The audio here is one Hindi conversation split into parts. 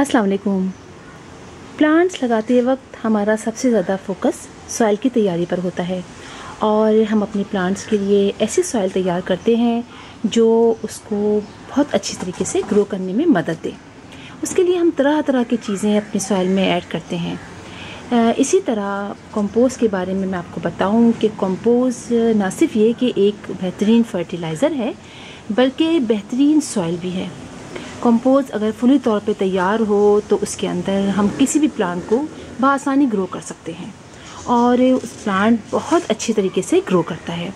अस्सलाम वालेकुम। प्लांट्स लगाते वक्त हमारा सबसे ज़्यादा फोकस सॉइल की तैयारी पर होता है और हम अपने प्लांट्स के लिए ऐसी सॉइल तैयार करते हैं जो उसको बहुत अच्छी तरीके से ग्रो करने में मदद दे। उसके लिए हम तरह तरह की चीज़ें अपनी सॉइल में ऐड करते हैं। इसी तरह कंपोस्ट के बारे में मैं आपको बताऊं कि कंपोस्ट ना सिर्फ ये कि एक बेहतरीन फर्टिलाइज़र है बल्कि बेहतरीन सॉइल भी है। कंपोस्ट अगर फुली तौर पे तैयार हो तो उसके अंदर हम किसी भी प्लांट को बआसानी ग्रो कर सकते हैं और उस प्लांट बहुत अच्छी तरीके से ग्रो करता है।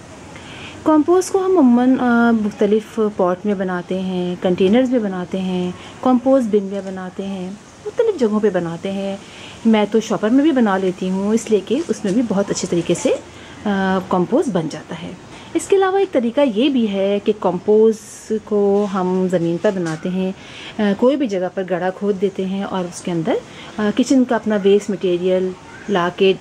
कंपोस्ट को हम अमूमन मुख्तलिफ़ पॉट में बनाते हैं, कंटेनर्स में बनाते हैं, कंपोस्ट बिन में बनाते हैं, मुख्तलिफ़ जगहों पे बनाते हैं। मैं तो शॉपर में भी बना लेती हूँ, इसलिए कि उसमें भी बहुत अच्छे तरीके से कंपोस्ट बन जाता है। इसके अलावा एक तरीका ये भी है कि कंपोस्ट को हम ज़मीन पर बनाते हैं, कोई भी जगह पर गड्ढा खोद देते हैं और उसके अंदर किचन का अपना वेस्ट मटेरियल ला के,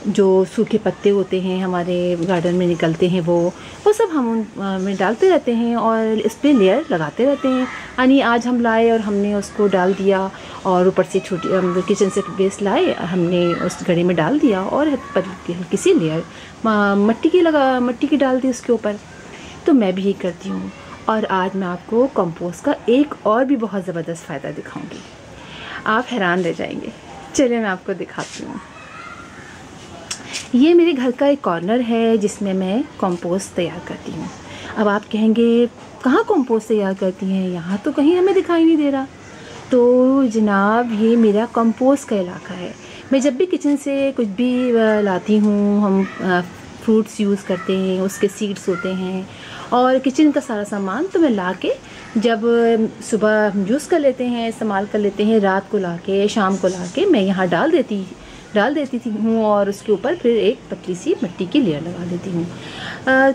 जो सूखे पत्ते होते हैं हमारे गार्डन में निकलते हैं वो सब हम उन में डालते रहते हैं और इस पर लेयर लगाते रहते हैं। यानी आज हम लाए और हमने उसको डाल दिया और ऊपर से छोटी किचन से वेस्ट लाए, हमने उस गड्ढे में डाल दिया और हल्की सी लेयर मट्टी की डाल दी उसके ऊपर। तो मैं भी यही करती हूँ और आज मैं आपको कंपोस्ट का एक और भी बहुत ज़बरदस्त फ़ायदा दिखाऊंगी। आप हैरान रह जाएंगे। चलिए मैं आपको दिखाती हूँ। ये मेरे घर का एक कॉर्नर है जिसमें मैं कंपोस्ट तैयार करती हूँ। अब आप कहेंगे कहाँ कंपोस्ट तैयार करती हैं, यहाँ तो कहीं हमें दिखाई नहीं दे रहा। तो जनाब ये मेरा कंपोस्ट का इलाका है। मैं जब भी किचन से कुछ भी लाती हूँ, हम फ्रूट्स यूज़ करते हैं, उसके सीड्स होते हैं और किचन का सारा सामान तो मैं ला के जब सुबह यूज़ कर लेते हैं, इस्तेमाल कर लेते हैं, रात को ला के शाम को ला के मैं यहाँ डाल देती थी और उसके ऊपर फिर एक पतली सी मिट्टी की लेयर लगा देती हूँ।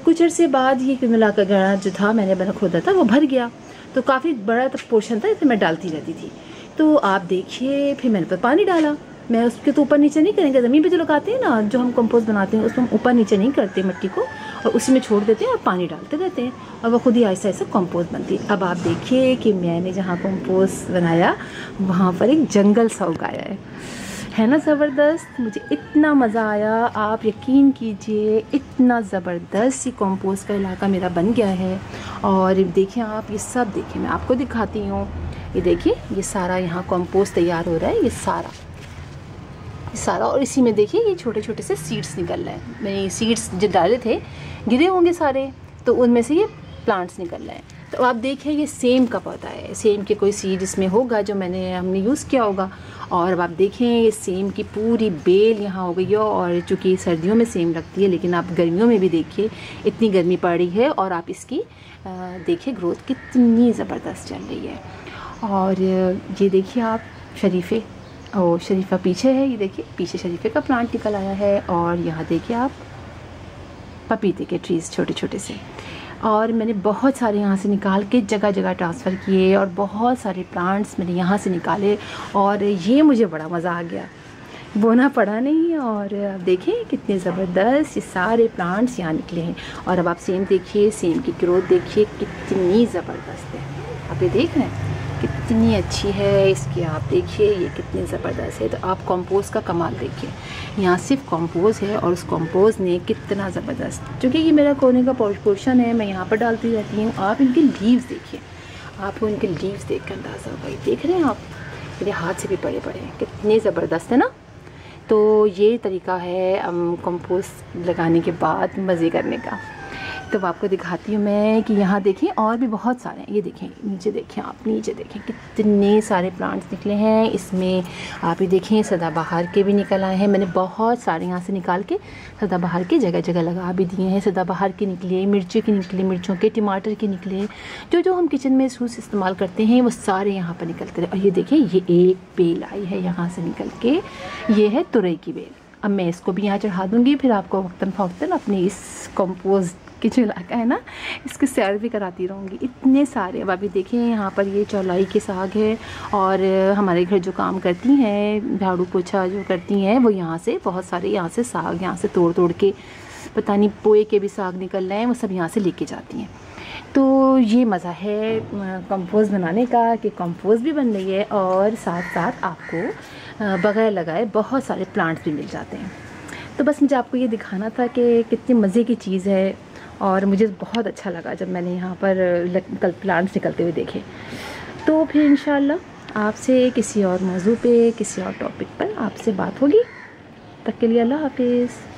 कुछ अर्से बाद ये मिला कर गड्ढा जो था मैंने खोदा था वो भर गया, तो काफ़ी बड़ा पोर्शन था, इसे मैं डालती रहती थी। तो आप देखिए फिर मैंने पर पानी डाला। मैं उसके तो ऊपर नीचे नहीं करेंगे, ज़मीन पे जो लगाते हैं ना, जो हम कंपोस्ट बनाते हैं उसमें ऊपर नीचे नहीं करते मिट्टी को और उसी में छोड़ देते हैं और पानी डालते रहते हैं और वो खुद ही ऐसा कंपोस्ट बनती है। अब आप देखिए कि मैंने जहाँ कंपोस्ट बनाया वहाँ पर एक जंगल सा उगाया है ना ज़बरदस्त। मुझे इतना मज़ा आया, आप यकीन कीजिए, इतना ज़बरदस्त ये कंपोस्ट का इलाका मेरा बन गया है। और देखिए आप, ये सब देखिए, मैं आपको दिखाती हूँ। ये देखिए, ये सारा यहाँ कंपोस्ट तैयार हो रहा है, ये सारा और इसी में देखिए ये छोटे छोटे से सीड्स निकल रहे हैं। मैंने ये सीड्स जो डाले थे गिरे होंगे सारे, तो उनमें से ये प्लांट्स निकल रहे हैं। तो आप देखिए ये सेम का पौधा है, सेम के कोई सीड इसमें होगा जो हमने यूज़ किया होगा। और अब आप देखें ये सेम की पूरी बेल यहाँ हो गई है। और चूँकि सर्दियों में सेम लगती है, लेकिन आप गर्मियों में भी देखिए इतनी गर्मी पड़ रही है और आप इसकी देखिए ग्रोथ कितनी ज़बरदस्त चल रही है। और ये देखिए आप शरीफा पीछे है, ये देखिए पीछे शरीफे का प्लांट निकल आया है। और यहाँ देखिए आप पपीते के ट्रीज़ छोटे छोटे से। और मैंने बहुत सारे यहाँ से निकाल के जगह जगह ट्रांसफ़र किए और बहुत सारे प्लांट्स मैंने यहाँ से निकाले और ये मुझे बड़ा मज़ा आ गया, बोना पड़ा नहीं। और अब देखें कितने ज़बरदस्त ये सारे प्लांट्स यहाँ निकले हैं। और अब आप सेम देखिए, सेम की ग्रोथ देखिए कितनी ज़बरदस्त है। आप ये देख रहे हैं कितनी अच्छी है इसकी, आप देखिए ये कितनी ज़बरदस्त है। तो आप कंपोस्ट का कमाल देखिए, यहाँ सिर्फ कंपोस्ट है और उस कंपोस्ट ने कितना ज़बरदस्त, क्योंकि ये मेरा कोने का पोर्शन है, मैं यहाँ पर डालती रहती हूँ। आप इनके लीव्स देखिए, आपको इनके लीव्स देख कर अंदाज़ा होगा। ये देख रहे हैं आप, मेरे हाथ से भी बड़े बड़े हैं, कितने ज़बरदस्त है ना। तो ये तरीका है कंपोस्ट लगाने के बाद मज़े करने का। तो आपको दिखाती हूँ मैं कि यहाँ देखें और भी बहुत सारे हैं। ये देखें नीचे देखें कितने सारे प्लांट्स निकले हैं इसमें। आप ये देखें सदाबहार के भी निकल आए हैं। मैंने बहुत सारे यहाँ से निकाल के सदाबहार के जगह जगह लगा भी दिए हैं। सदाबहार के निकले, मिर्ची के निकले, मिर्चों के, टमाटर के निकले, जो हम किचन में सूस इस्तेमाल करते हैं वो सारे यहाँ पर निकलते रहे। और ये देखें ये एक बेल आई है यहाँ से निकल के, ये है तुरई की बेल। अब मैं इसको भी यहाँ चढ़ा दूँगी, फिर आपको वक्तन फ़वक्तन अपने इस कंपोस्ट की जो इलाका है ना, इसकी सैर भी कराती रहूँगी। इतने सारे, अब अभी देखिए यहाँ पर ये चौलाई के साग है और हमारे घर जो काम करती हैं, झाड़ू पोछा जो करती हैं, वो यहाँ से बहुत सारे यहाँ से साग यहाँ से तोड़ के, पता नहीं पोए के भी साग निकल रहे हैं, वो सब यहाँ से लेके जाती हैं। तो ये मज़ा है कंपोस्ट बनाने का कि कंपोस्ट भी बन रही है और साथ साथ आपको बगैर लगाए बहुत सारे प्लांट्स भी मिल जाते हैं। तो बस मुझे आपको ये दिखाना था कि कितनी मज़े की चीज़ है और मुझे बहुत अच्छा लगा जब मैंने यहाँ पर कल प्लांट्स निकलते हुए देखे। तो फिर इंशाल्लाह आपसे किसी और मौजू पे किसी और टॉपिक पर आपसे बात होगी। तब तक के लिए अल्लाह हाफिज़।